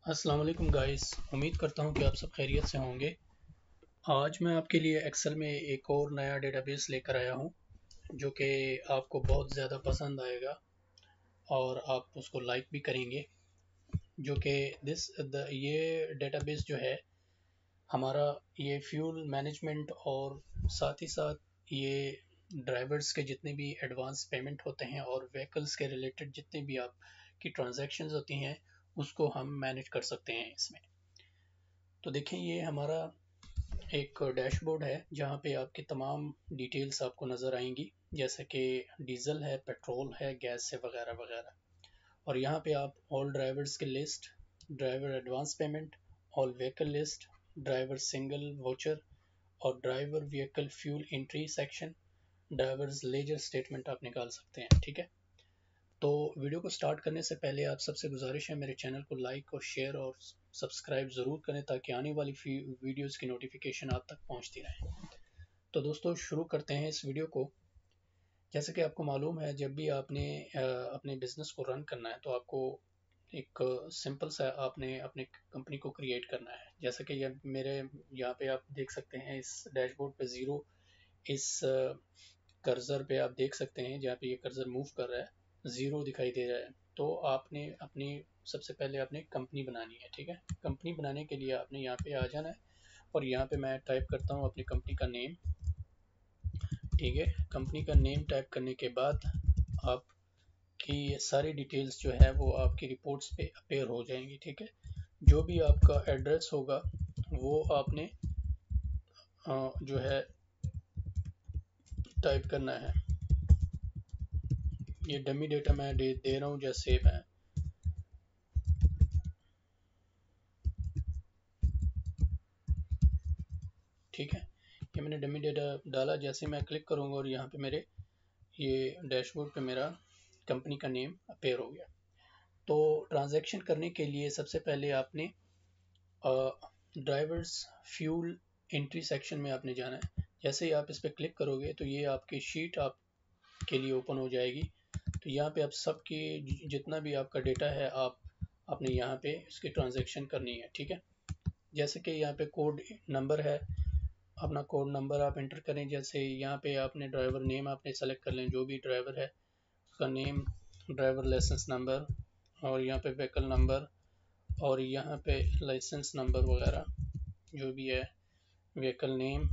अस्सलाम वालेकुम गाइस। उम्मीद करता हूँ कि आप सब खैरियत से होंगे। आज मैं आपके लिए एक्सेल में एक और नया डेटाबेस लेकर आया हूँ जो कि आपको बहुत ज़्यादा पसंद आएगा और आप उसको लाइक भी करेंगे। जो कि ये डेटाबेस जो है हमारा, ये फ्यूल मैनेजमेंट और साथ ही साथ ये ड्राइवर्स के जितने भी एडवांस पेमेंट होते हैं और व्हीकल्स के रिलेटेड जितने भी आपकी ट्रांजैक्शंस होती हैं उसको हम मैनेज कर सकते हैं इसमें। तो देखें, ये हमारा एक डैशबोर्ड है जहाँ पे आपकी तमाम डिटेल्स आपको नज़र आएंगी, जैसे कि डीजल है, पेट्रोल है, गैस है, वगैरह वगैरह। और यहाँ पे आप ऑल ड्राइवर्स की list, driver advance payment, all vehicle list, driver single voucher और driver vehicle fuel entry section, drivers ledger statement आप निकाल सकते हैं। ठीक है, तो वीडियो को स्टार्ट करने से पहले आप सबसे गुजारिश है मेरे चैनल को लाइक और शेयर और सब्सक्राइब ज़रूर करें ताकि आने वाली वीडियोस की नोटिफिकेशन आप तक पहुंचती रहे। तो दोस्तों, शुरू करते हैं इस वीडियो को। जैसे कि आपको मालूम है, जब भी आपने अपने बिजनेस को रन करना है तो आपको एक सिंपल सा आपने अपने कंपनी को क्रिएट करना है। जैसे कि ये मेरे यहाँ पे आप देख सकते हैं, इस डैशबोर्ड पे ज़ीरो, इस कर्सर पे आप देख सकते हैं, जहाँ पे ये कर्सर मूव कर रहा है ज़ीरो दिखाई दे रहा है। तो आपने अपनी सबसे पहले आपने कंपनी बनानी है। ठीक है, कंपनी बनाने के लिए आपने यहाँ पे आ जाना है और यहाँ पे मैं टाइप करता हूँ अपनी कंपनी का नेम। ठीक है, कंपनी का नेम टाइप करने के बाद आपकी ये सारी डिटेल्स जो है वो आपकी रिपोर्ट्स पे अपेयर हो जाएंगी। ठीक है, जो भी आपका एड्रेस होगा वो आपने जो है टाइप करना है। ये डमी डेटा मैं दे रहा हूँ जैसे मैं, ठीक है, ये मैंने डमी डेटा डाला। जैसे मैं क्लिक करूँगा और यहाँ पे मेरे ये डैशबोर्ड पे मेरा कंपनी का नेम अपेयर हो गया। तो ट्रांजैक्शन करने के लिए सबसे पहले आपने ड्राइवर्स फ्यूल एंट्री सेक्शन में आपने जाना है। जैसे ही आप इस पर क्लिक करोगे तो ये आपकी शीट आपके लिए ओपन हो जाएगी। तो यहाँ पे आप सबकी जितना भी आपका डेटा है आपने यहाँ पे इसकी ट्रांजैक्शन करनी है। ठीक है, जैसे कि यहाँ पे कोड नंबर है, अपना कोड नंबर आप एंटर करें। जैसे यहाँ पे आपने ड्राइवर नेम आपने सेलेक्ट कर लें, जो भी ड्राइवर है उसका नेम, ड्राइवर लाइसेंस नंबर और यहाँ पे व्हीकल नंबर और यहाँ पे लाइसेंस नंबर वगैरह जो भी है, व्हीकल नेम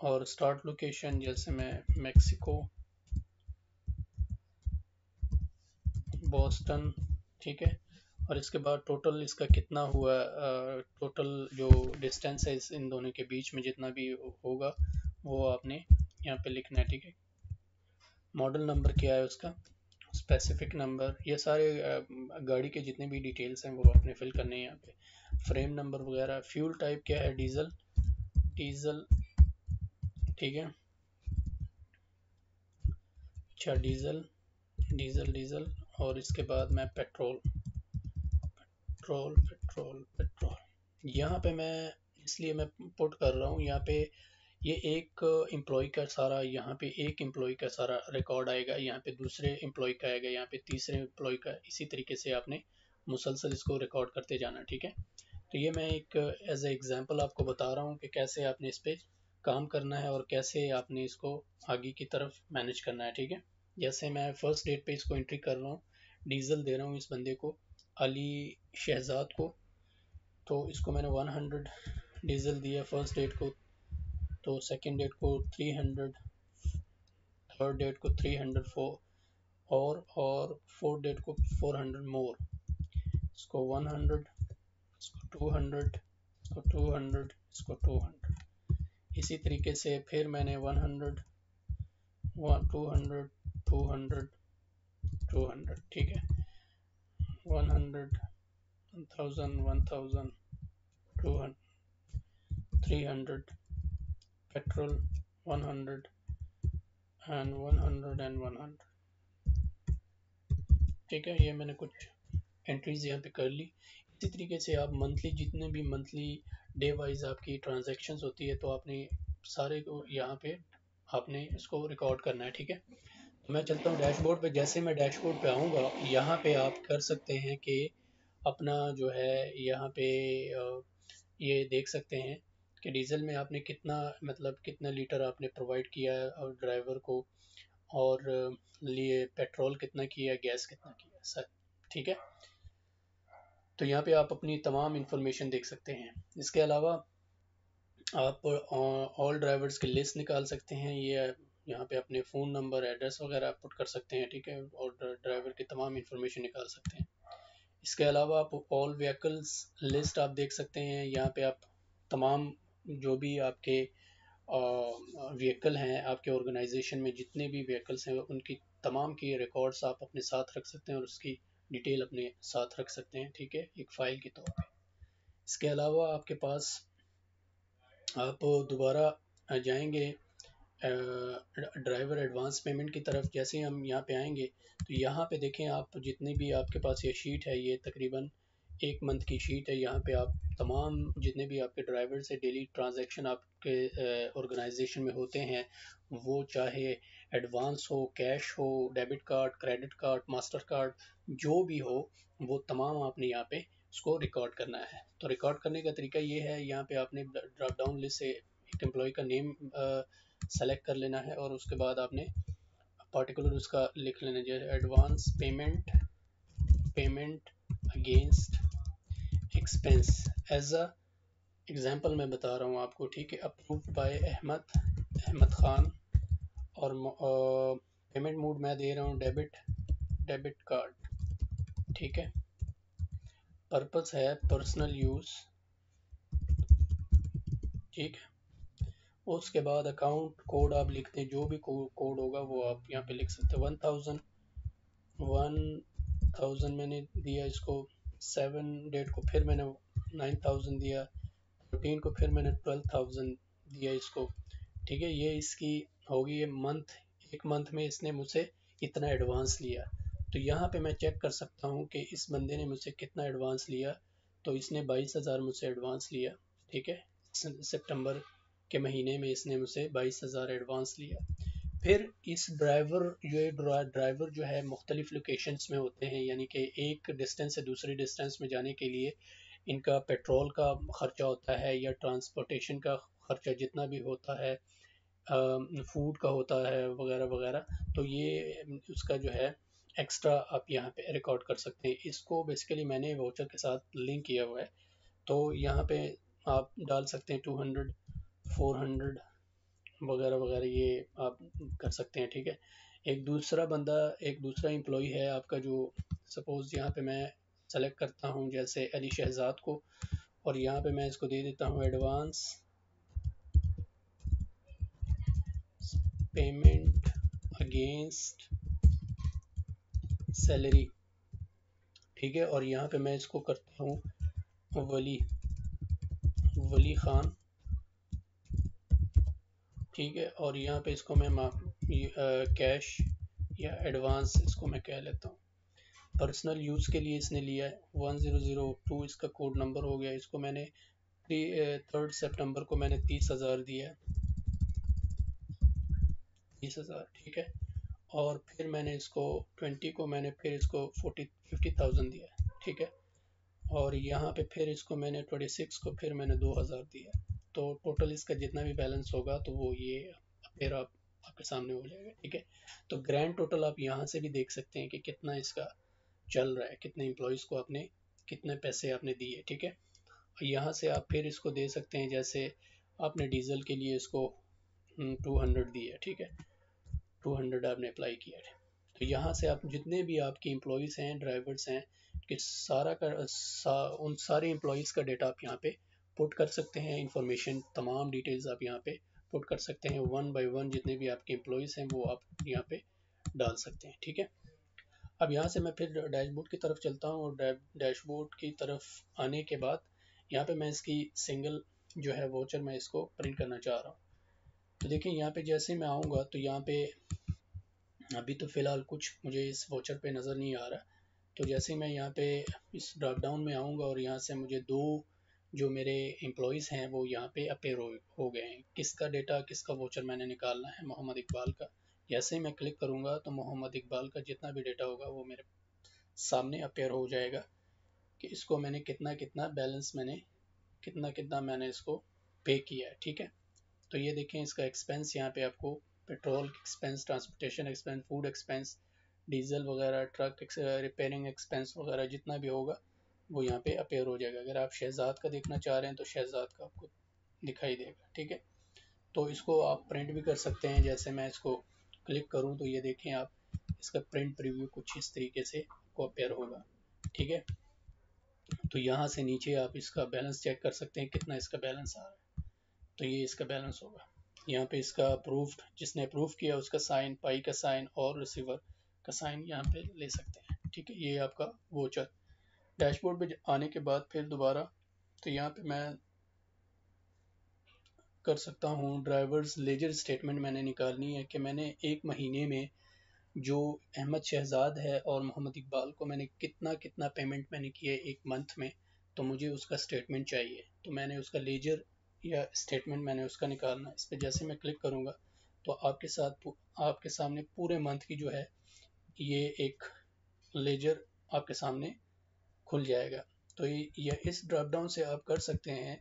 और स्टार्ट लोकेशन, जैसे मैं मैक्सिको, बॉस्टन। ठीक है, और इसके बाद टोटल इसका कितना हुआ, टोटल जो डिस्टेंस है इन दोनों के बीच में जितना भी होगा वो आपने यहाँ पे लिखना है। ठीक है, मॉडल नंबर क्या है उसका, स्पेसिफिक नंबर, ये सारे गाड़ी के जितने भी डिटेल्स हैं वो आपने फिल करने हैं यहाँ पे, फ्रेम नंबर वगैरह। फ्यूल टाइप क्या है, डीजल, डीजल। ठीक है, अच्छा, डीजल, डीजल, डीजल। और इसके बाद मैं पेट्रोल, पेट्रोल, पेट्रोल, पेट्रोल। यहाँ पे मैं इसलिए मैं पुट कर रहा हूँ यहाँ पे, ये एक एम्प्लॉय का सारा, यहाँ पे एक एम्प्लॉय का सारा रिकॉर्ड आएगा, यहाँ पे दूसरे एम्प्लॉय का आएगा, यहाँ पे तीसरे एम्प्लॉय का। इसी तरीके से आपने मुसलसल इसको रिकॉर्ड करते जाना। ठीक है, तो ये मैं एक एज ए एग्जांपल आपको बता रहा हूँ कि कैसे आपने इस पे काम करना है और कैसे आपने इसको आगे की तरफ मैनेज करना है। ठीक है, जैसे मैं फर्स्ट डेट पे इसको एंट्री कर रहा हूँ, डीजल दे रहा हूँ इस बंदे को, अली शहजाद को। तो इसको मैंने 100 डीजल दिया फर्स्ट डेट को, तो सेकंड डेट को 300, थर्ड डेट को 304 और फोर्थ डेट को 400 मोर। इसको 100, इसको 200, इसको 200, इसको 200। इसी तरीके से फिर मैंने 100, 200, 200, 200। ठीक है, 100, 1000, 1000, 200, 300, पेट्रोल 100 एंड 100 एंड 100। ठीक है, ये मैंने कुछ एंट्रीज यहाँ पे कर ली। इसी तरीके से आप मंथली, जितने भी मंथली डे वाइज आपकी ट्रांजैक्शंस होती है तो आपने सारे को यहाँ पे आपने इसको रिकॉर्ड करना है। ठीक है, तो मैं चलता हूँ डैशबोर्ड पे। जैसे मैं डैशबोर्ड पे आऊँगा, यहाँ पे आप कर सकते हैं कि अपना जो है यहाँ पे ये देख सकते हैं कि डीजल में आपने कितना मतलब कितना लीटर आपने प्रोवाइड किया है और ड्राइवर को, और लिए पेट्रोल कितना किया, गैस कितना किया सर। ठीक है, तो यहाँ पे आप अपनी तमाम इंफॉर्मेशन देख सकते हैं। इसके अलावा आप ऑल ड्राइवर्स की लिस्ट निकाल सकते हैं। ये यहाँ पे अपने फ़ोन नंबर, एड्रेस वगैरह आप पुट कर सकते हैं। ठीक है, और ड्राइवर की तमाम इंफॉर्मेशन निकाल सकते हैं। इसके अलावा आप ऑल व्हीकल्स लिस्ट आप देख सकते हैं। यहाँ पे आप तमाम जो भी आपके व्हीकल हैं, आपके ऑर्गेनाइजेशन में जितने भी व्हीकल्स हैं, उनकी तमाम की रिकॉर्ड्स आप अपने साथ रख सकते हैं और उसकी डिटेल अपने साथ रख सकते हैं। ठीक है, एक फ़ाइल के तौर पे। इसके अलावा आपके पास आप दोबारा जाएंगे ड्राइवर एडवांस पेमेंट की तरफ। जैसे ही हम यहाँ पे आएंगे तो यहाँ पे देखें आप, जितनी भी आपके पास ये शीट है, ये तकरीबन 1 मंथ की शीट है। यहाँ पे आप तमाम जितने भी आपके ड्राइवर से डेली ट्रांजैक्शन आपके ऑर्गेनाइजेशन में होते हैं, वो चाहे एडवांस हो, कैश हो, debit card, credit card, master card, जो भी हो, वो तमाम आपने यहाँ पे उसको रिकॉर्ड करना है। तो रिकॉर्ड करने का तरीका ये है, यहाँ पे आपने ड्रॉप डाउन लिस्ट से एक एम्प्लॉय का नेम सेलेक्ट कर लेना है और उसके बाद आपने पर्टिकुलर उसका लिख लेना है, जैसे advance payment, payment against expense. As a example मैं बता रहा हूँ आपको। ठीक है, अप्रूव्ड बाय अहमद खान, और पेमेंट मोड मैं दे रहा हूँ डेबिट कार्ड। ठीक है, पर्पस है पर्सनल यूज़। ठीक है, उसके बाद अकाउंट कोड आप लिखते हैं, जो भी कोड होगा वो आप यहाँ पे लिख सकते हैं। 1000 मैंने दिया इसको, 7 डेट को फिर मैंने 9000 दिया, 14 को फिर मैंने 12000 दिया इसको। ठीक है, ये इसकी होगी ये मंथ। 1 मंथ में इसने मुझसे इतना एडवांस लिया। तो यहाँ पे मैं चेक कर सकता हूँ कि इस बंदे ने मुझसे कितना एडवांस लिया। तो इसने 22,000 मुझसे एडवांस लिया। ठीक है, सितंबर के महीने में इसने मुझसे 22,000 एडवांस लिया। फिर इस ड्राइवर जो है मुख्तलिफ लोकेशंस में होते हैं, यानी कि एक डिस्टेंस से दूसरी डिस्टेंस में जाने के लिए इनका पेट्रोल का खर्चा होता है, या ट्रांसपोर्टेशन का खर्चा जितना भी होता है, फूड का होता है वगैरह वगैरह। तो ये उसका जो है एक्स्ट्रा आप यहाँ पे रिकॉर्ड कर सकते हैं। इसको बेसिकली मैंने वाउचर के साथ लिंक किया हुआ है, तो यहाँ पे आप डाल सकते हैं 200, 400 वगैरह वगैरह, ये आप कर सकते हैं। ठीक है, एक दूसरा एम्प्लॉय है आपका, जो सपोज़ यहाँ पे मैं सेलेक्ट करता हूँ जैसे अली शहजाद को, और यहाँ पे मैं इसको दे देता हूँ एडवांस पेमेंट अगेंस्ट सैलरी। ठीक है, और यहाँ पे मैं इसको करता हूँ वली खान। ठीक है, और यहाँ पे इसको मैं कैश या एडवांस इसको मैं कह लेता हूँ। पर्सनल यूज़ के लिए इसने लिया है 1002, इसका कोड नंबर हो गया। इसको मैंने 3 सितंबर को मैंने 30,000 दिया है, 30,000। ठीक है, और फिर मैंने इसको 20 को मैंने फिर इसको 50,000 दिया है। ठीक है, और यहाँ पे फिर इसको मैंने 26 को फिर मैंने 2,000 दिया। तो टोटल इसका जितना भी बैलेंस होगा तो वो ये फिर आपके सामने हो जाएगा। ठीक है, तो ग्रैंड टोटल आप यहाँ से भी देख सकते हैं कि कितना इसका चल रहा है, कितने एम्प्लॉयज़ को आपने कितने पैसे आपने दिए। ठीक है, यहाँ से आप फिर इसको दे सकते हैं, जैसे आपने डीजल के लिए इसको 200 दिया। ठीक है, 200 आपने अप्लाई किया है। तो यहाँ से आप जितने भी आपके एम्प्लॉयज़ हैं, ड्राइवर्स हैं, कि उन सारे एम्प्लॉयज़ का डेटा आप यहाँ पे पुट कर सकते हैं। इंफॉर्मेशन तमाम डिटेल्स आप यहाँ पे पुट कर सकते हैं। 1 बाय 1 जितने भी आपके एम्प्लॉयज़ हैं वो आप यहाँ पे डाल सकते हैं। ठीक है, अब यहाँ से मैं फिर डैशबोर्ड की तरफ चलता हूँ, और डैशबोर्ड की तरफ आने के बाद यहाँ पे मैं इसकी सिंगल जो है वोचर मैं इसको प्रिंट करना चाह रहा हूँ। तो देखिए यहाँ पे जैसे मैं आऊँगा तो यहाँ पे अभी तो फ़िलहाल कुछ मुझे इस वोचर पे नज़र नहीं आ रहा। तो जैसे मैं यहाँ पे इस ड्रॉप डाउन में आऊँगा और यहाँ से मुझे 2 जो मेरे एम्प्लॉयज़ हैं वो यहाँ पे अपेयर हो गए हैं। किसका डेटा, किसका वोचर मैंने निकालना है, मोहम्मद इकबाल का। जैसे ही मैं क्लिक करूँगा तो मोहम्मद इकबाल का जितना भी डेटा होगा वो मेरे सामने अपेयर हो जाएगा कि इसको मैंने कितना कितना बैलेंस मैंने कितना कितना मैंने इसको पे किया है। ठीक है, तो ये देखें इसका एक्सपेंस यहाँ पे आपको petrol expense, transportation expense, food expense, diesel वगैरह, ट्रक रिपेयरिंग एक्सपेंस वगैरह जितना भी होगा वो यहाँ पे अपेयर हो जाएगा। अगर आप शहजाद का देखना चाह रहे हैं तो शहजाद का आपको दिखाई देगा। ठीक है, तो इसको आप प्रिंट भी कर सकते हैं। जैसे मैं इसको क्लिक करूं तो ये देखें आप, इसका प्रिंट प्रीव्यू कुछ इस तरीके से आपको अपेयर होगा। ठीक है, तो यहाँ से नीचे आप इसका बैलेंस चेक कर सकते हैं कितना इसका बैलेंस आ रहा है। तो ये इसका बैलेंस होगा। यहाँ पे इसका अप्रूव्ड, जिसने अप्रूव किया उसका साइन, पाई का साइन और रिसीवर का साइन यहाँ पे ले सकते हैं। ठीक है, ये आपका वोचर। डैशबोर्ड पे आने के बाद फिर दोबारा तो यहाँ पे मैं कर सकता हूँ ड्राइवर्स लेजर स्टेटमेंट मैंने निकालनी है कि मैंने एक महीने में जो अहमद शहजाद है और मोहम्मद इकबाल को मैंने कितना कितना पेमेंट मैंने किया एक मंथ में, तो मुझे उसका स्टेटमेंट चाहिए। तो मैंने उसका लेजर या स्टेटमेंट मैंने उसका निकालना है। इस पर जैसे मैं क्लिक करूँगा तो आपके सामने पूरे मंथ की जो है ये एक लेजर आपके सामने खुल जाएगा। तो ये इस ड्रॉप डाउन से आप कर सकते हैं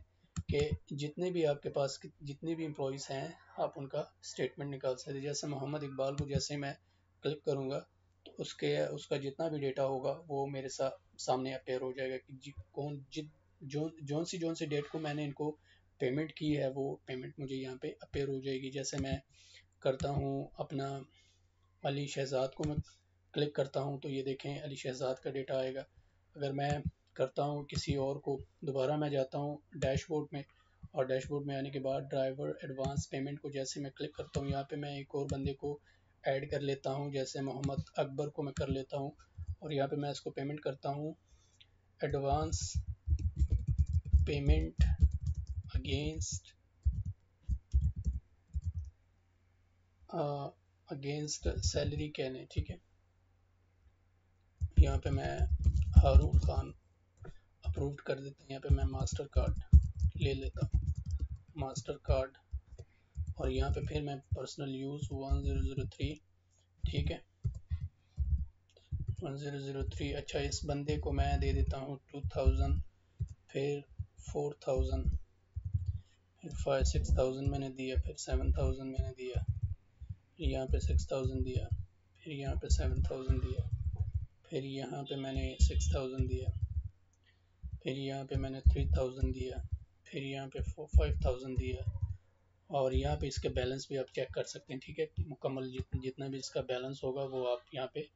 कि जितने भी आपके पास जितने भी एम्प्लॉयज़ हैं आप उनका स्टेटमेंट निकाल सकते हैं। जैसे मोहम्मद इकबाल को जैसे मैं क्लिक करूँगा तो उसका जितना भी डेटा होगा वो मेरे सामने अपेयर हो जाएगा कि जौन सी डेट को मैंने इनको पेमेंट की है वो पेमेंट मुझे यहाँ पे अपेयर हो जाएगी। जैसे मैं करता हूँ अपना अली शहजाद को मैं क्लिक करता हूँ तो ये देखें अली शहजाद का डेटा आएगा। अगर मैं करता हूँ किसी और को, दोबारा मैं जाता हूँ डैशबोर्ड में और डैशबोर्ड में आने के बाद ड्राइवर एडवांस पेमेंट को जैसे मैं क्लिक करता हूँ, यहाँ पे मैं एक और बंदे को ऐड कर लेता हूँ। जैसे मोहम्मद अकबर को मैं कर लेता हूँ और यहाँ पे मैं इसको पेमेंट करता हूँ advance payment against against salary कहने। ठीक है, यहाँ पे मैं हारून खान अप्रूव्ड कर देते हैं। यहाँ पे मैं मास्टर कार्ड ले लेता हूँ, मास्टर कार्ड, और यहाँ पे फिर मैं पर्सनल यूज़ 1003। ठीक है, 1003। अच्छा, इस बंदे को मैं दे देता हूँ 2000, फिर 4000, फिर 6000 मैंने दिया, फिर 7000 मैंने दिया, फिर यहाँ पे 6000 दिया, फिर यहाँ पे 7000 दिया, फिर यहाँ पे मैंने 6000 दिया, फिर यहाँ पे मैंने 3000 दिया, फिर यहाँ पे 5000 दिया, और यहाँ पे इसके बैलेंस भी आप चेक कर सकते हैं। ठीक है, मुकम्मल जितना भी इसका बैलेंस होगा वो आप यहाँ पे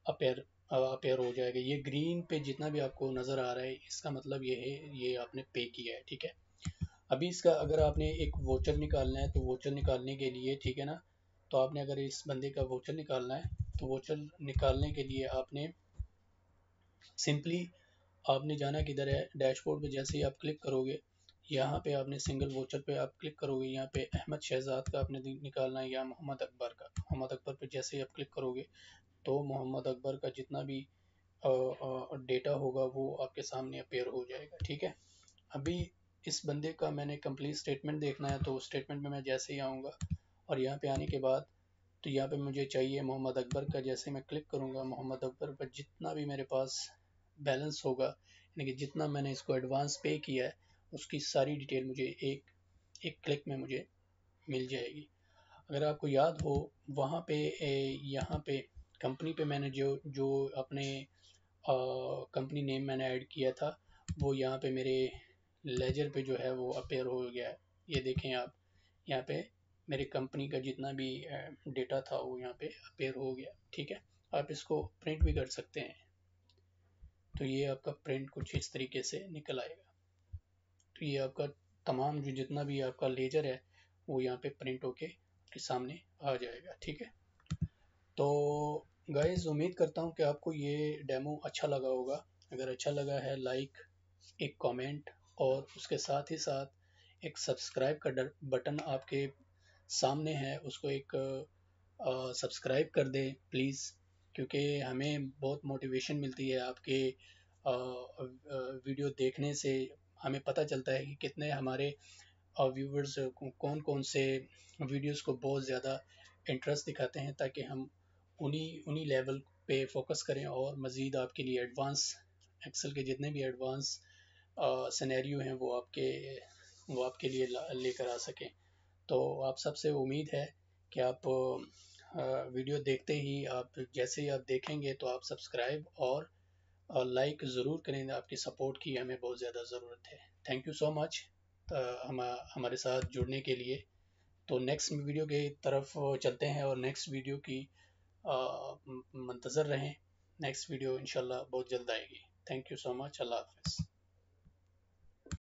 अपेयर हो जाएगा। ये ग्रीन पे जितना भी आपको नज़र आ रहा है इसका मतलब ये है ये आपने पे किया है। ठीक है, अभी इसका अगर आपने एक वोचर निकालना है तो वोचर निकालने के लिए, ठीक है ना, तो आपने अगर इस बंदे का वोचर निकालना है तो वोचर निकालने के लिए आपने सिंपली आपने जाना किधर है, डैशबोर्ड पे जैसे ही आप क्लिक करोगे यहाँ पे आपने सिंगल वोचर पे आप क्लिक करोगे, यहाँ पे अहमद शहजाद का आपने निकालना है या मोहम्मद अकबर का। मोहम्मद अकबर पे जैसे ही आप क्लिक करोगे तो मोहम्मद अकबर का जितना भी डेटा होगा वो आपके सामने अपेयर हो जाएगा। ठीक है, अभी इस बंदे का मैंने कंप्लीट स्टेटमेंट देखना है तो स्टेटमेंट में मैं जैसे ही आऊँगा और यहाँ पे आने के बाद तो यहाँ पे मुझे चाहिए मोहम्मद अकबर का। जैसे मैं क्लिक करूँगा मोहम्मद अकबर पर जितना भी मेरे पास बैलेंस होगा, यानी कि जितना मैंने इसको एडवांस पे किया है उसकी सारी डिटेल मुझे एक एक क्लिक में मुझे मिल जाएगी। अगर आपको याद हो वहाँ पे यहाँ पे कंपनी पे मैंने जो जो अपने कंपनी नेम मैंने ऐड किया था वो यहाँ पे मेरे लेजर पे जो है वो अपेयर हो गया है। ये देखें आप, यहाँ पे मेरी कंपनी का जितना भी डेटा था वो यहाँ पे अपेयर हो गया। ठीक है, आप इसको प्रिंट भी कर सकते हैं। तो ये आपका प्रिंट कुछ इस तरीके से निकल आएगा। तो ये आपका तमाम जो जितना भी आपका लेजर है वो यहाँ पे प्रिंट होके आपके सामने आ जाएगा। ठीक है, तो गाइस उम्मीद करता हूँ कि आपको ये डेमो अच्छा लगा होगा। अगर अच्छा लगा है लाइक, एक कमेंट और उसके साथ ही साथ एक सब्सक्राइब का बटन आपके सामने है, उसको एक सब्सक्राइब कर दें प्लीज़, क्योंकि हमें बहुत मोटिवेशन मिलती है आपके वीडियो देखने से। हमें पता चलता है कि कितने हमारे व्यूवर्स कौन कौन से वीडियोस को बहुत ज़्यादा इंटरेस्ट दिखाते हैं, ताकि हम उन्हीं उन्हीं लेवल पे फोकस करें और मज़ीद आपके लिए एडवांस एक्सेल के जितने भी एडवांस सिनेरियो हैं वो आपके लिए लेकर आ सकें। तो आप सबसे उम्मीद है कि आप वीडियो देखते ही आप जैसे ही आप देखेंगे तो आप सब्सक्राइब और लाइक ज़रूर करें। आपकी सपोर्ट की हमें बहुत ज़्यादा ज़रूरत है। थैंक यू सो मच हमारे साथ जुड़ने के लिए। तो नेक्स्ट वीडियो की तरफ चलते हैं और नेक्स्ट वीडियो की मंतज़र रहें। नेक्स्ट वीडियो इंशाल्लाह बहुत जल्द आएगी। Thank you so much. अल्लाह हाफ़िज़।